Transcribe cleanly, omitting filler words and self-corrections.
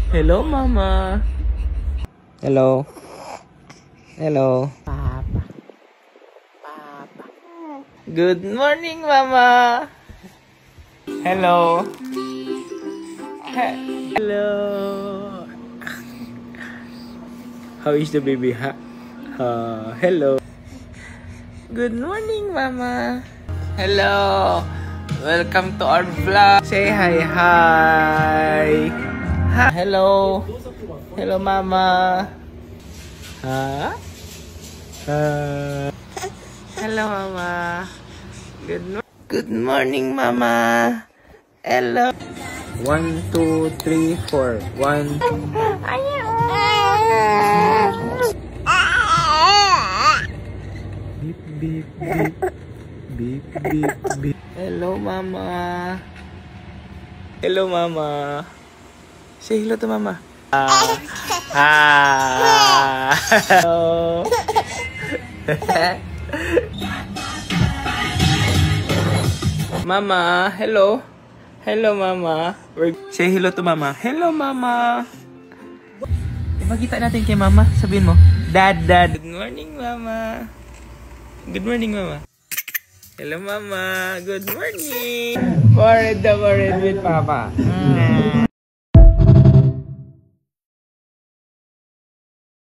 Hello, Mama. Hello. Hello. Papa. Papa. Good morning, Mama. Hello. Hello. How is the baby? Hello. Good morning, Mama. Hello. Welcome to our vlog. Say hi, hi. Hi. Hello. Hello, Mama. Hello, Mama. Good morning, Mama. Hello. 1, 2, 3, 4. 1, 2. Beep, beep, beep. Beep, beep, beep. Hello, Mama. Hello, Mama. Say hello to Mama. Hello. Mama, hello. Hello, Mama. Say hello to Mama. Hello, Mama. Ipakita natin kay Mama. Sabihin mo, Dad, Dad. Good morning, Mama. Good morning, Mama. Hello, Mama. Good morning. Worried with Papa.